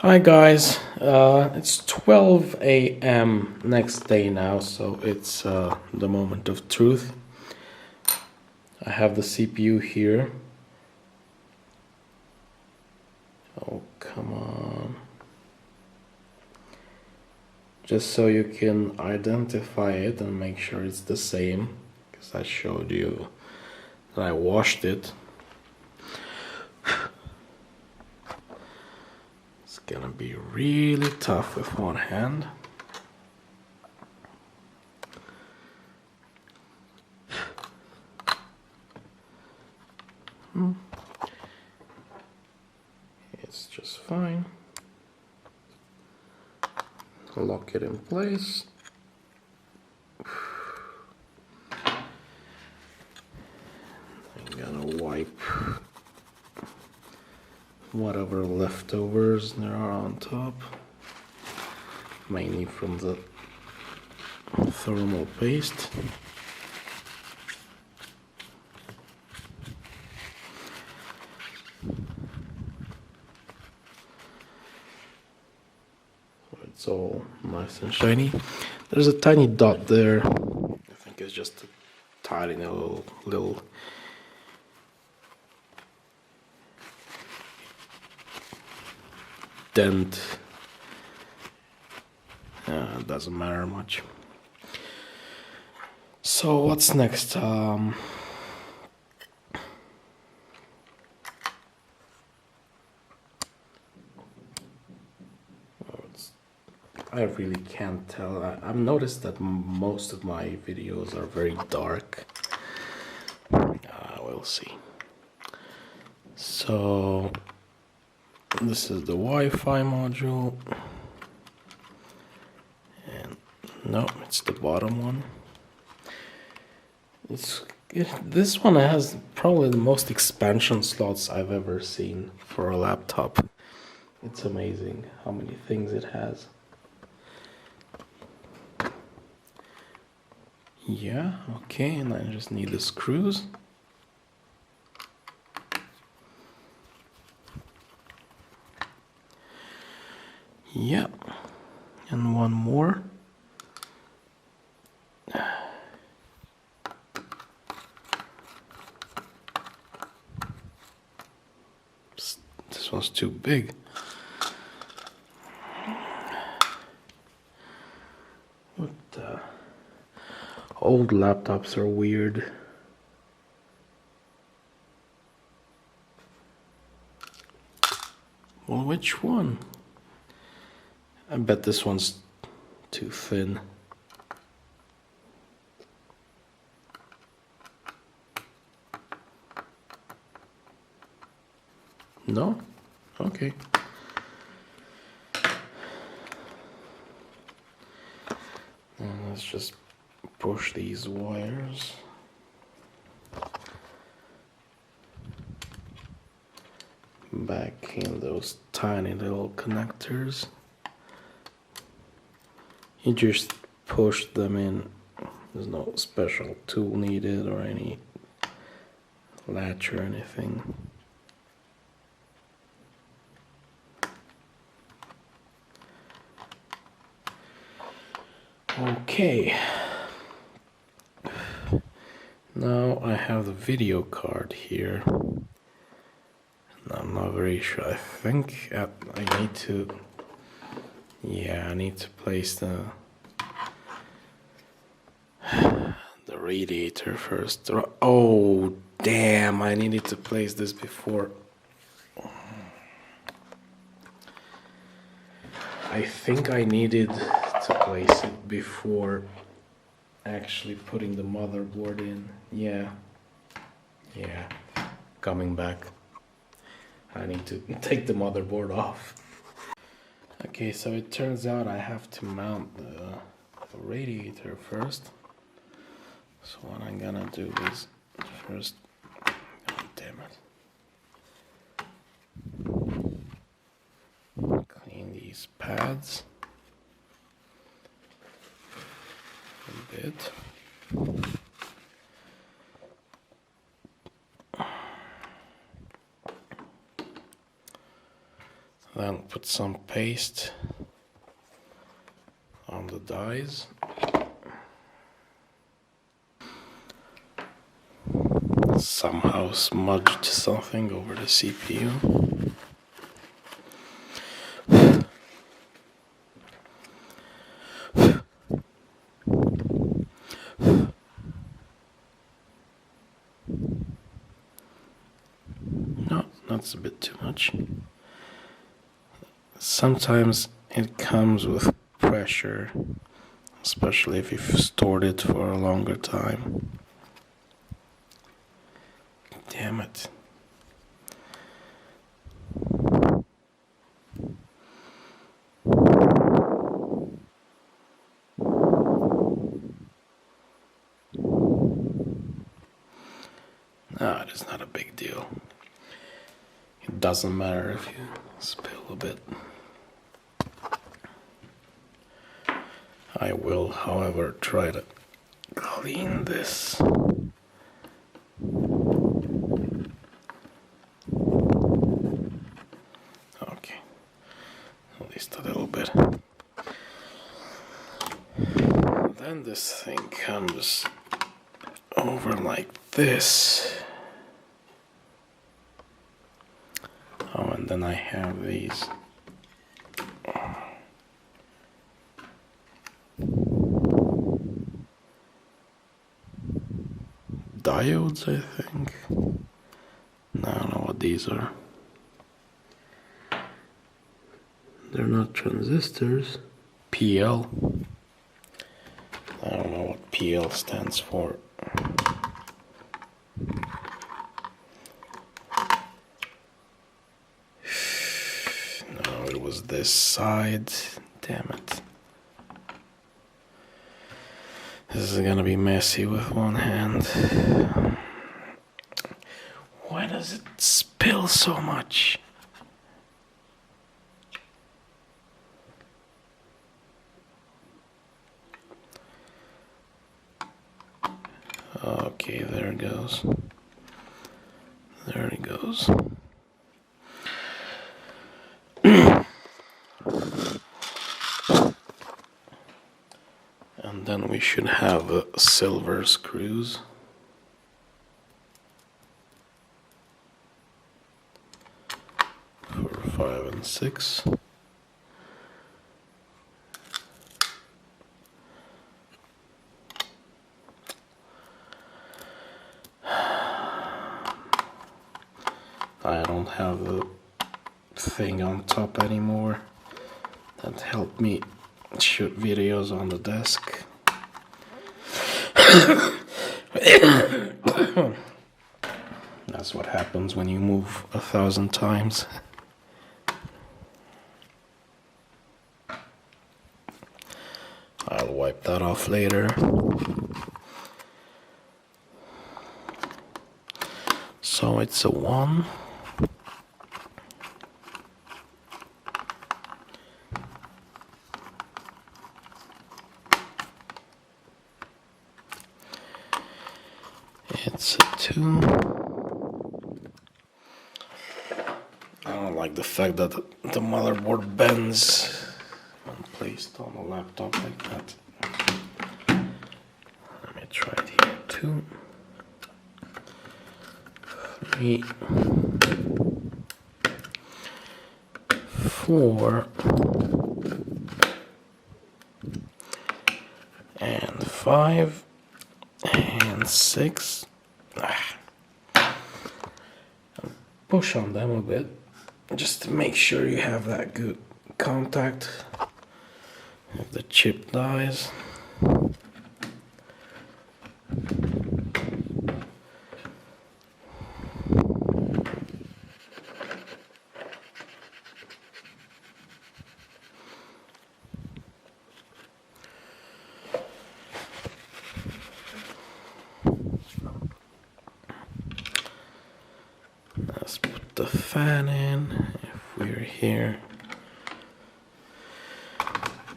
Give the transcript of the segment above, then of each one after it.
Hi guys, it's 12 a.m. next day now, so it's the moment of truth. I have the CPU here. Oh, come on. Just so you can identify it and make sure it's the same, because I showed you that I washed it. It's gonna be really tough with one hand. It's just fine. Lock it in place. I'm gonna wipe whatever leftovers there are on top, mainly from the thermal paste. It's all nice and shiny. There's a tiny dot there. I think it's just a tiny little dent. It doesn't matter much. So what's next? I really can't tell. I've noticed that most of my videos are very dark. We'll see. So this is the Wi-Fi module. And no, it's the bottom one. This one has probably the most expansion slots I've ever seen for a laptop. It's amazing how many things it has. Yeah, okay, and I just need the screws. Yeah, and one more. This one's too big. What the? Old laptops are weird. Well, which one? I bet this one's too thin. No? Okay. And let's just push these wires. Back in those tiny little connectors. You just push them in. There's no special tool needed or any latch or anything. Okay. Now I have the video card here. I'm not very sure. I think I need to. Yeah, I need to place the radiator first. Oh, damn! I needed to place this before. I think I needed to place it before actually putting the motherboard in. Yeah. Coming back. I need to take the motherboard off. Okay, so it turns out I have to mount the radiator first. So what I'm gonna do is first, oh, damn it. Clean these pads a bit. Then put some paste on the dies. Somehow smudged something over the CPU. No, that's a bit too much. Sometimes it comes with pressure, especially if you've stored it for a longer time. Damn it. No, it is not a big deal. It doesn't matter if you spill a bit. I will, however, try to clean this. Okay, at least a little bit. Then this thing comes over like this. Oh, and then I have these diodes, I think. I don't know what these are. They're not transistors. PL. I don't know what PL stands for. No, it was this side. Damn it. This is gonna be messy with one hand. Why does it spill so much? Okay, there it goes. There it goes. And then we should have silver screws. For 5 and 6. I don't have the thing on top anymore that helped me shoot videos on the desk. That's what happens when you move 1,000 times. I'll wipe that off later. So it's a 1. It's a 2. I don't like the fact that the motherboard bends when placed on a laptop like that. Let me try it here. 2, 3, 4, and 5, and 6. Push on them a bit, just to make sure you have that good contact if the chip dies. Let's put the fan in if we're here.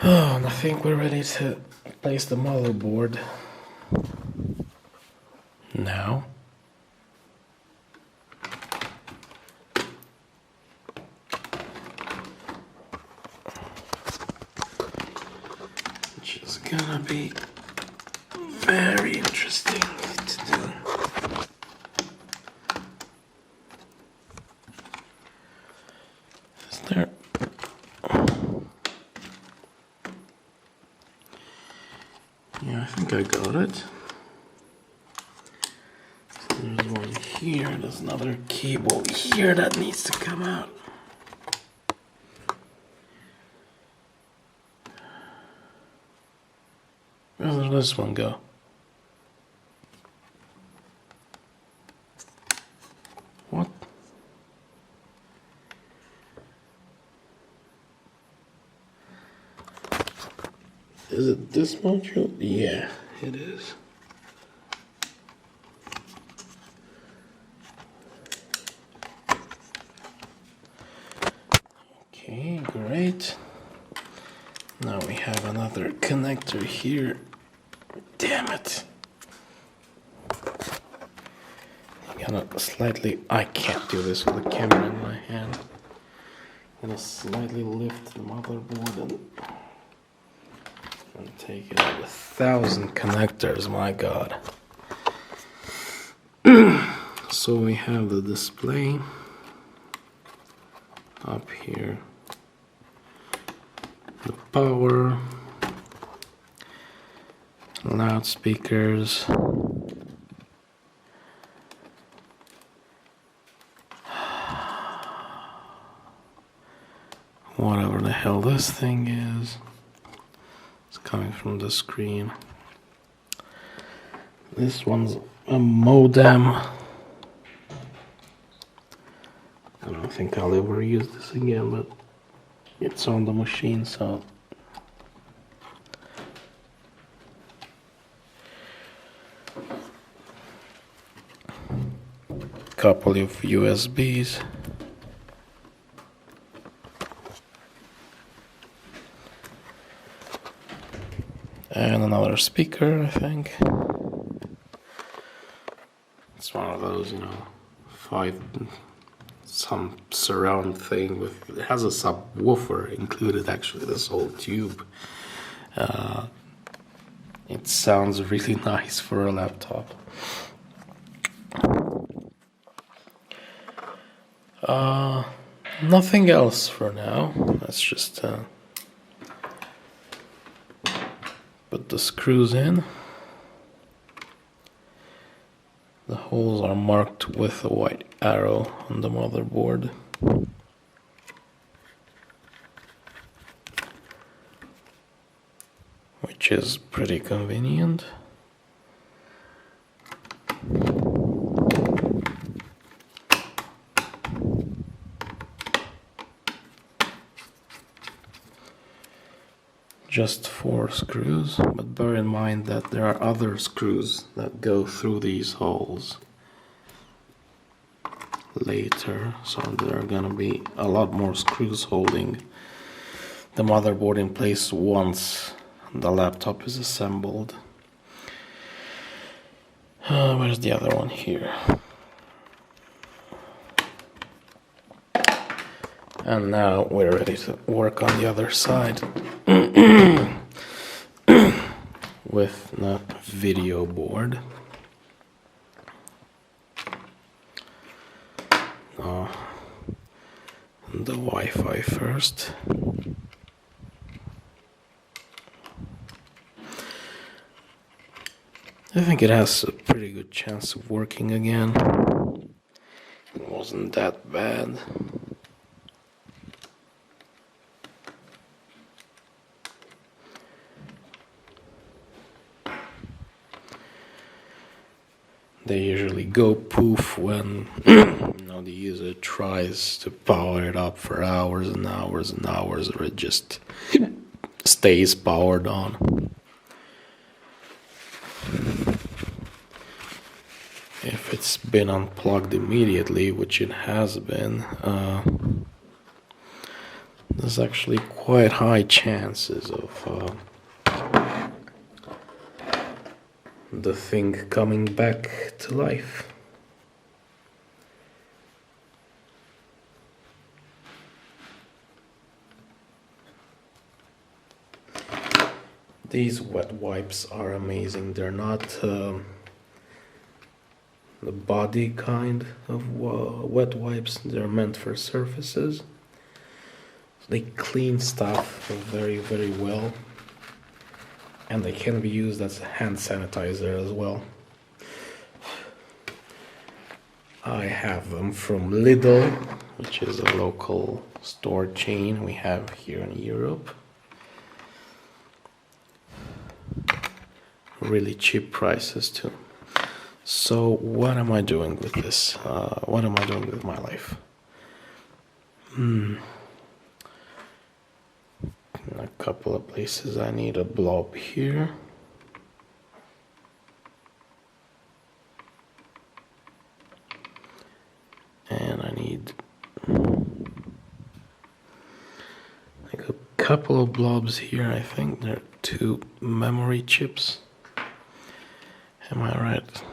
Oh, and I think we're ready to place the motherboard now. gonna be very interesting to do. Is there? Yeah, I think I got it. So there's one here, there's another cable here that needs to come out. Where does this one go? What? Is it this module? Yeah, it is. Okay, great. Now we have another connector here. Damn it. I'm gonna slightly, I can't do this with the camera in my hand. I'm gonna slightly lift the motherboard and take it out. 1,000 connectors, my god. So we have the display up here, the power, loudspeakers, whatever the hell this thing is. It's coming from the screen. This one's a modem. I don't think I'll ever use this again, but it's on the machine, so couple of USBs. And another speaker, I think. It's one of those, you know, some surround thing with, it has a subwoofer included, actually, this whole tube. It sounds really nice for a laptop. Nothing else for now. Let's just put the screws in. The holes are marked with a white arrow on the motherboard. Which is pretty convenient. Just 4 screws, but bear in mind that there are other screws that go through these holes later, so there are gonna be a lot more screws holding the motherboard in place once the laptop is assembled. Where's the other one? Here. And now we're ready to work on the other side with the video board. The Wi-Fi first. I think it has a pretty good chance of working again. It wasn't that bad. They usually go poof when the user tries to power it up for hours and hours and hours, or it just stays powered on. If it's been unplugged immediately, which it has been, there's actually quite high chances of the thing coming back to life. These wet wipes are amazing. They're not the body kind of wet wipes. They're meant for surfaces. They clean stuff very, very well. And they can be used as hand sanitizer as well. I have them from Lidl, which is a local store chain we have here in Europe. Really cheap prices too. So what am I doing with this? What am I doing with my life? In a couple of places I need a blob here. And I need like a couple of blobs here. I think there are 2 memory chips. Am I right?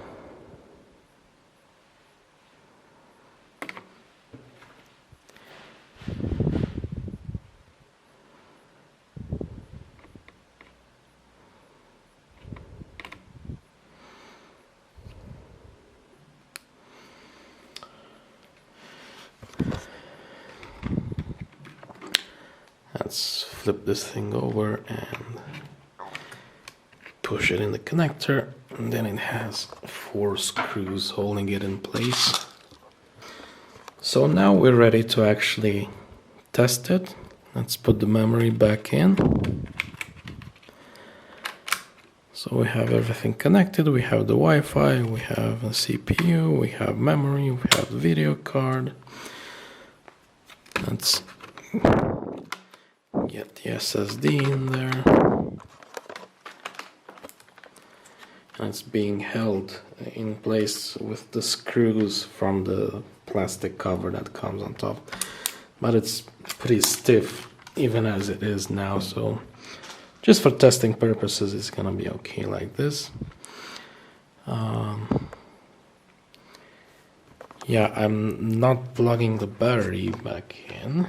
Let's flip this thing over and push it in the connector, and then it has 4 screws holding it in place. So now we're ready to actually test it. Let's put the memory back in. So we have everything connected. We have the Wi-Fi, we have a CPU, we have memory, we have the video card. Let's get the SSD in there. And it's being held in place with the screws from the plastic cover that comes on top. But it's pretty stiff even as it is now, so just for testing purposes it's gonna be okay like this. Yeah, I'm not plugging the battery back in.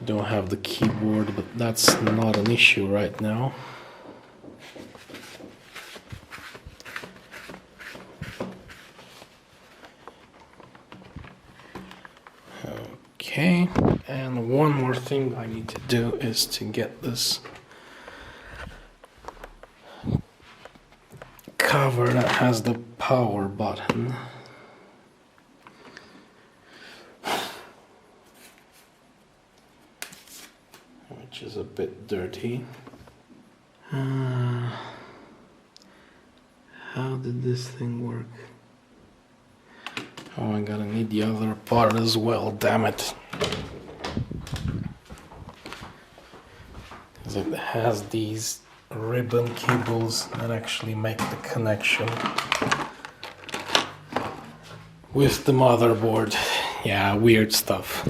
Don't have the keyboard, but that's not an issue right now. Okay, and one more thing I need to do is to get this cover that has the power button. Which is a bit dirty. How did this thing work? Oh, I'm gonna need the other part as well, damn it. It has these ribbon cables that actually make the connection with the motherboard. Yeah, weird stuff.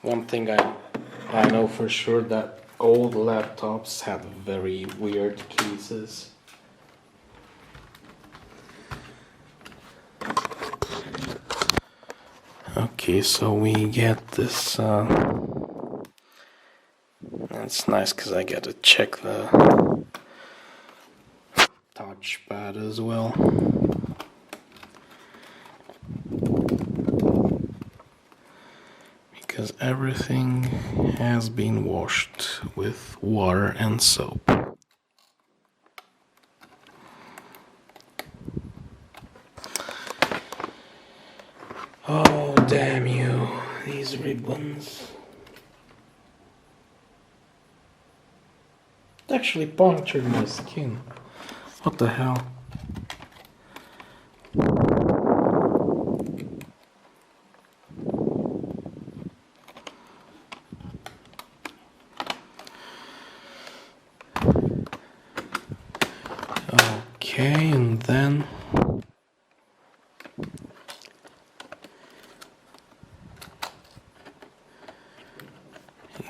One thing I know for sure that old laptops had very weird cases. Okay, so we get this. That's nice because I get to check the touchpad as well. Because everything has been washed with water and soap. Oh, damn you, these ribbons. It actually punctured my skin. What the hell? Okay, and then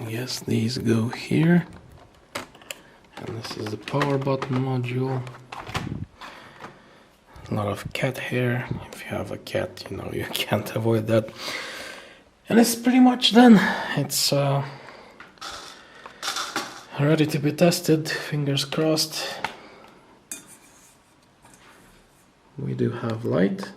yes, these go here, and this is the power button module. A lot of cat hair. If you have a cat, you know you can't avoid that. And it's pretty much done. It's ready to be tested. Fingers crossed. We do have light.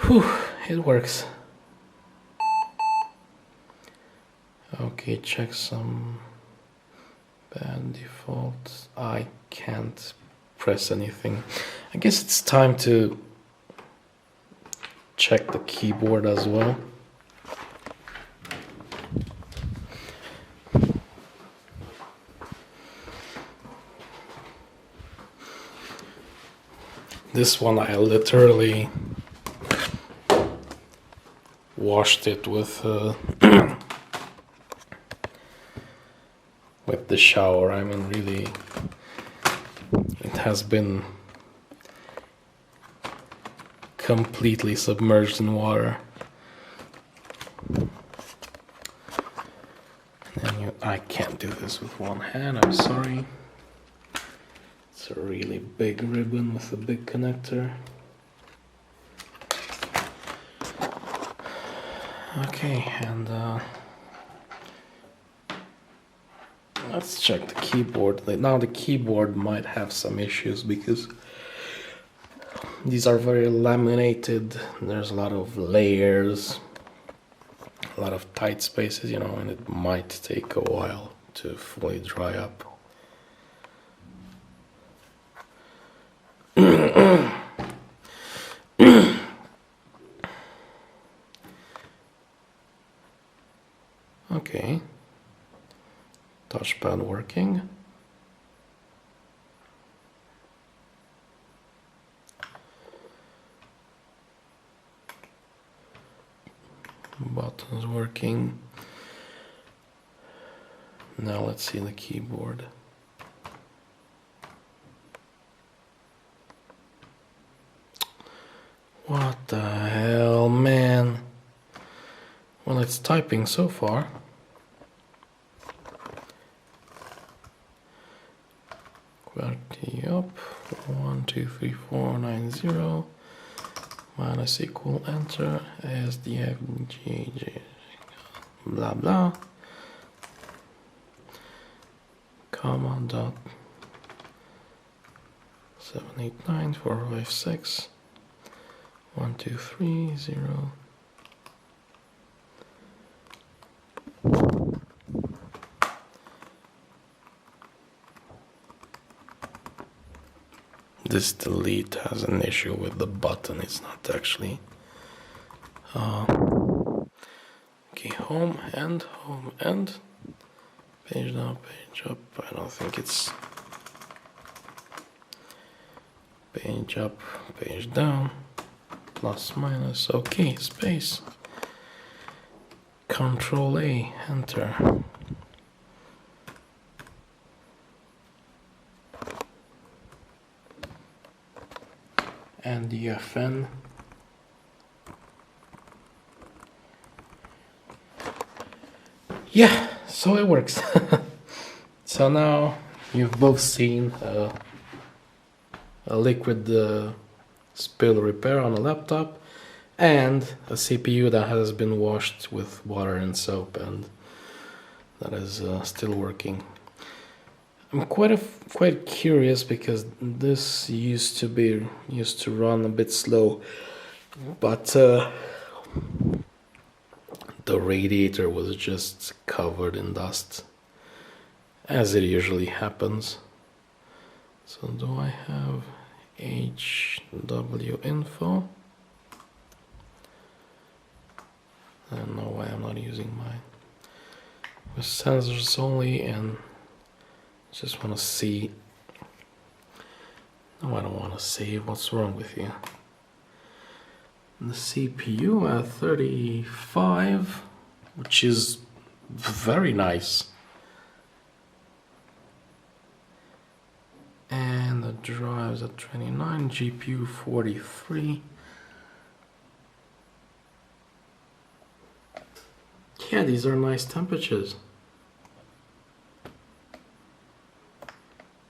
Whew, it works. Okay, check some bad defaults. I can't press anything. I guess it's time to check the keyboard as well. This one I literally washed it with with the shower. I mean, really, it has been completely submerged in water. And I can't do this with one hand, I'm sorry. It's a really big ribbon with a big connector. Okay, and let's check the keyboard. Now the keyboard might have some issues because these are very laminated. There's a lot of layers, a lot of tight spaces, you know, and it might take a while to fully dry up. Okay, touchpad working. Buttons working. Now let's see the keyboard. What the hell, man? Well, it's typing so far. QWERTY up 123490 minus equal enter SDFGJ blah blah comma dot 78945612330. This delete has an issue with the button. It's not actually okay. Home end page down, page up. I don't think it's page up, page down, plus minus. Okay, space, Control A, enter. And the FN. Yeah, so it works. So now you've both seen a liquid spill repair on a laptop and a CPU that has been washed with water and soap and that is still working. I'm quite curious because this used to run a bit slow, but the radiator was just covered in dust, as it usually happens. So do I have HW info? I don't know why I'm not using mine. With sensors only, and just want to see. No, I don't want to save. What's wrong with you? The CPU at 35, which is very nice. And the drives at 29, GPU 43. Yeah, these are nice temperatures.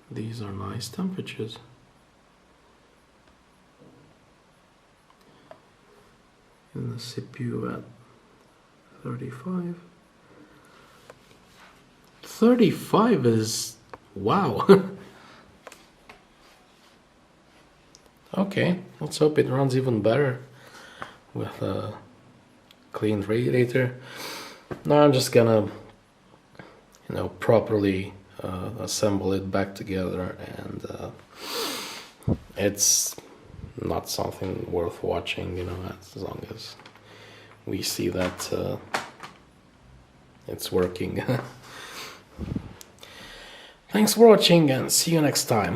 These are nice temperatures. And the CPU at 35. 35 is, wow. Okay, let's hope it runs even better with a clean radiator. Now I'm just gonna, properly assemble it back together, and it's not something worth watching, as long as we see that it's working. Thanks for watching, and see you next time.